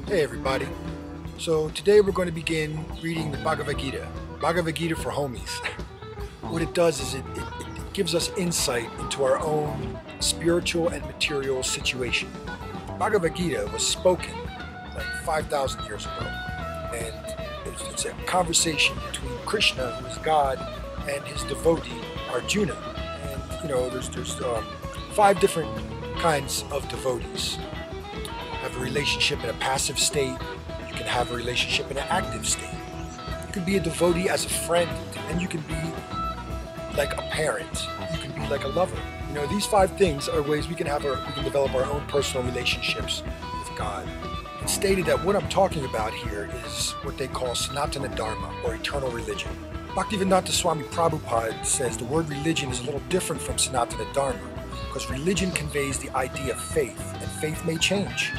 Hey everybody. So today we're going to begin reading the Bhagavad-Gita. Bhagavad-Gita for homies. What it does is it gives us insight into our own spiritual and material situation. Bhagavad-Gita was spoken like 5,000 years ago. And it's a conversation between Krishna, who is God, and his devotee, Arjuna. And there's 5 different kinds of devotees. Have a relationship in a passive state. You can have a relationship in an active state. You can be a devotee as a friend, and you can be like a parent. You can be like a lover. These 5 things are ways we can develop our own personal relationships with God. It's stated that what I'm talking about here is what they call Sanatana Dharma, or eternal religion. Bhaktivendanta Swami Prabhupada says the word religion is a little different from Sanatana Dharma, because religion conveys the idea of faith, and faith may change.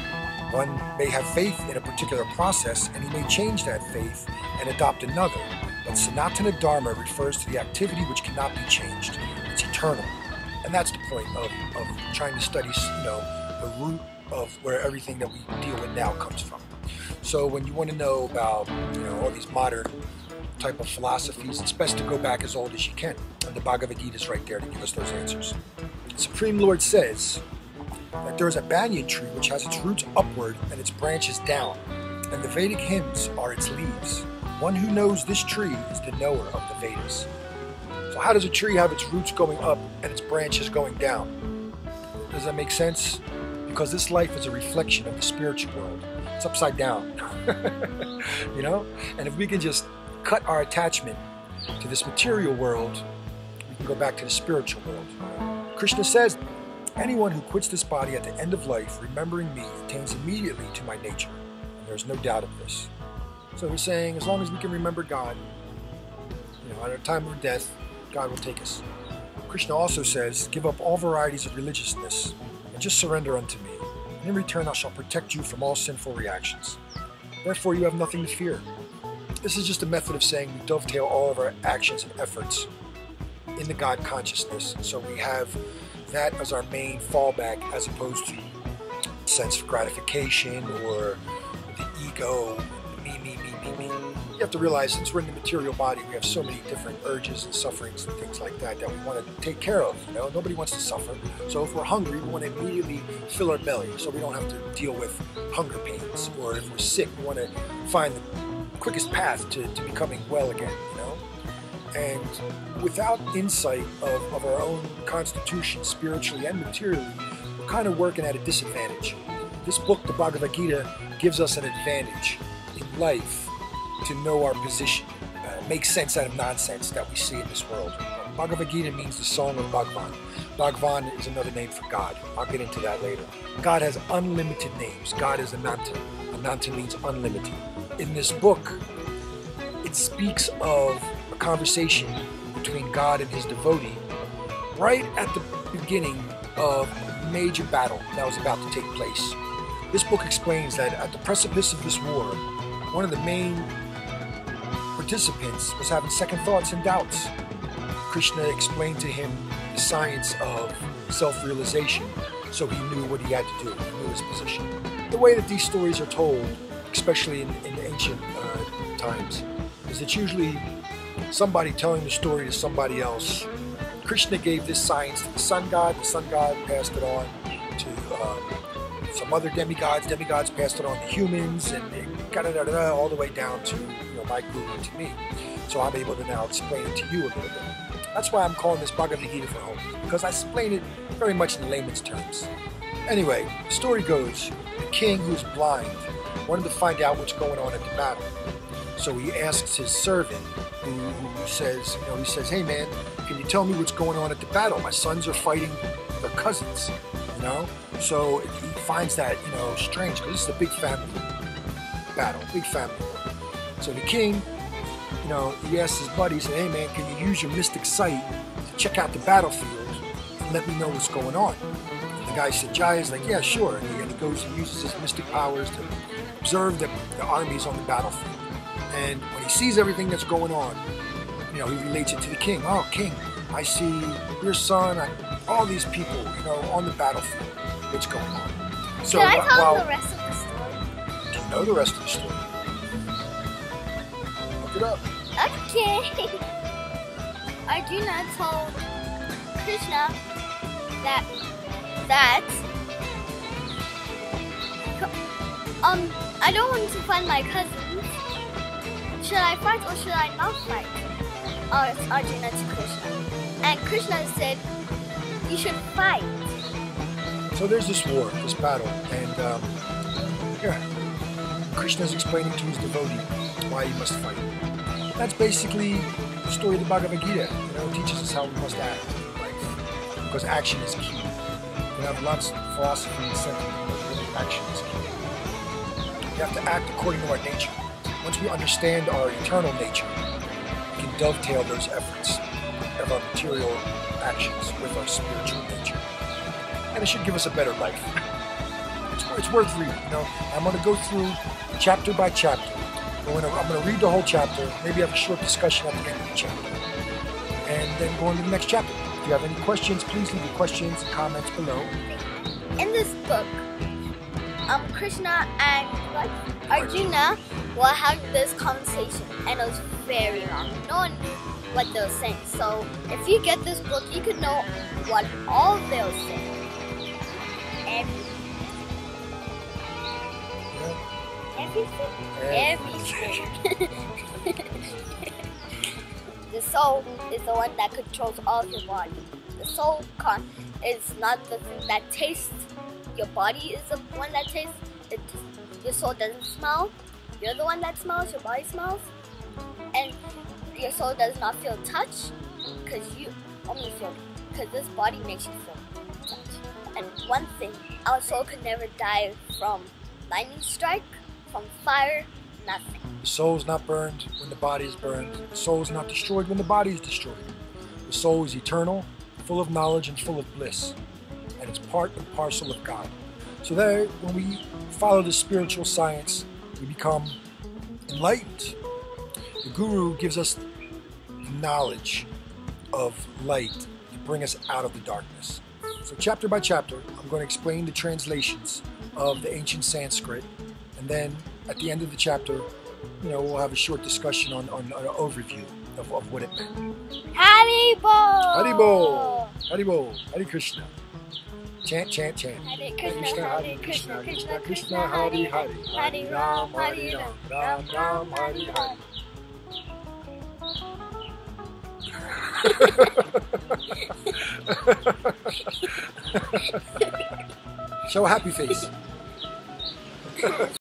One may have faith in a particular process, and he may change that faith and adopt another. But Sanatana Dharma refers to the activity which cannot be changed. It's eternal. And that's the point of trying to study, the root of where everything that we deal with now comes from. So when you want to know about, all these modern type of philosophies, it's best to go back as old as you can. And the Bhagavad-Gita is right there to give us those answers. The Supreme Lord says that there is a banyan tree which has its roots upward and its branches down, and the Vedic hymns are its leaves. One who knows this tree is the knower of the Vedas. So how does a tree have its roots going up and its branches going down? Does that make sense? Because this life is a reflection of the spiritual world. It's upside down. And if we can just cut our attachment to this material world, we can go back to the spiritual world. Krishna says, anyone who quits this body at the end of life, remembering me, attains immediately to my nature. And there's no doubt of this. So we're saying, as long as we can remember God, at our time of death, God will take us. Krishna also says, give up all varieties of religiousness and just surrender unto me. And in return, I shall protect you from all sinful reactions. Therefore, you have nothing to fear. This is just a method of saying we dovetail all of our actions and efforts in the God consciousness. So we have that as our main fallback, as opposed to sense of gratification or the ego, me. You have to realize, since we're in the material body, we have so many different urges and sufferings and things like that we want to take care of. Nobody wants to suffer. So if we're hungry, we want to immediately fill our belly so we don't have to deal with hunger pains. Or if we're sick, we want to find the quickest path to becoming well again. And without insight of our own constitution, spiritually and materially, we're kind of working at a disadvantage. This book, the Bhagavad-Gita, gives us an advantage in life to know our position, make sense out of nonsense that we see in this world. Bhagavad-Gita means the song of Bhagavan. Bhagavan is another name for God. I'll get into that later. God has unlimited names. God is Ananta. Ananta means unlimited. In this book, it speaks of a conversation between God and his devotee right at the beginning of a major battle that was about to take place. This book explains that at the precipice of this war, one of the main participants was having second thoughts and doubts. Krishna explained to him the science of self-realization, so he knew what he had to do, he knew his position. The way that these stories are told, especially in ancient times, is it's usually somebody telling the story to somebody else. Krishna gave this science to the sun god passed it on to some other demigods passed it on to humans, and all the way down to my guru and to me. So I'm able to now explain it to you a little bit. That's why I'm calling this Bhagavad-Gita for home, because I explain it very much in layman's terms. Anyway, the story goes, the king, who's blind, wanted to find out what's going on at the battle. So he asks his servant, who says, he says, hey man, can you tell me what's going on at the battle? My sons are fighting their cousins, So he finds that, strange, because this is a big family battle, big family. So the king, he asks his buddy, he said, hey man, can you use your mystic sight to check out the battlefield and let me know what's going on? And the guy said, Jaya's like, yeah, sure. And he goes and uses his mystic powers to observe the armies on the battlefield. And when he sees everything that's going on, he relates it to the king. Oh, king, I see your son, all these people, on the battlefield. What's going on? So, can I tell him the rest of the story? know the rest of the story. Look it up. Okay. Arjuna told Krishna that I don't want to find my cousins. Should I fight or should I not fight? Asked Arjuna to Krishna. And Krishna said, you should fight. So there's this war, this battle, and Krishna's explaining to his devotee why he must fight. That's basically the story of the Bhagavad-Gita. It teaches us how we must act in life, because action is key. You have lots of philosophy and sentiment, but really action is key. We have to act according to our nature. Once we understand our eternal nature, we can dovetail those efforts of our material actions with our spiritual nature. And it should give us a better life. It's worth reading. I'm going to go through chapter by chapter. I'm going to read the whole chapter, maybe have a short discussion at the end of the chapter, and then go on to the next chapter. If you have any questions, please leave your questions and comments below. In this book, Krishna and Arjuna were having this conversation, and it was very long. No one knew what they were saying. So if you get this book, you could know what all they were saying. Everything. The soul is the one that controls all of your body. The soul is not the thing that tastes. Your body is the one that tastes. Your soul doesn't smell. You're the one that smells. Your body smells. And your soul does not feel touch, because you only feel, because this body makes you feel touch. And one thing, our soul could never die from lightning strike, from fire, nothing. The soul is not burned when the body is burned. The soul is not destroyed when the body is destroyed. The soul is eternal, full of knowledge and full of bliss. And it's part and parcel of God. So there, when we follow the spiritual science, we become enlightened. The Guru gives us the knowledge of light to bring us out of the darkness. So chapter by chapter, I'm going to explain the translations of the ancient Sanskrit. And then at the end of the chapter, we'll have a short discussion on an overview of what it meant. Haribol! Haribol! Haribol! Hare Krishna. Chant, chant, chant. Hare Krishna, Hare Krishna, Krishna Krishna, Hare Hare. Hare Ram, Hare Ram, Ram Ram, Hare Hare. Show a happy face.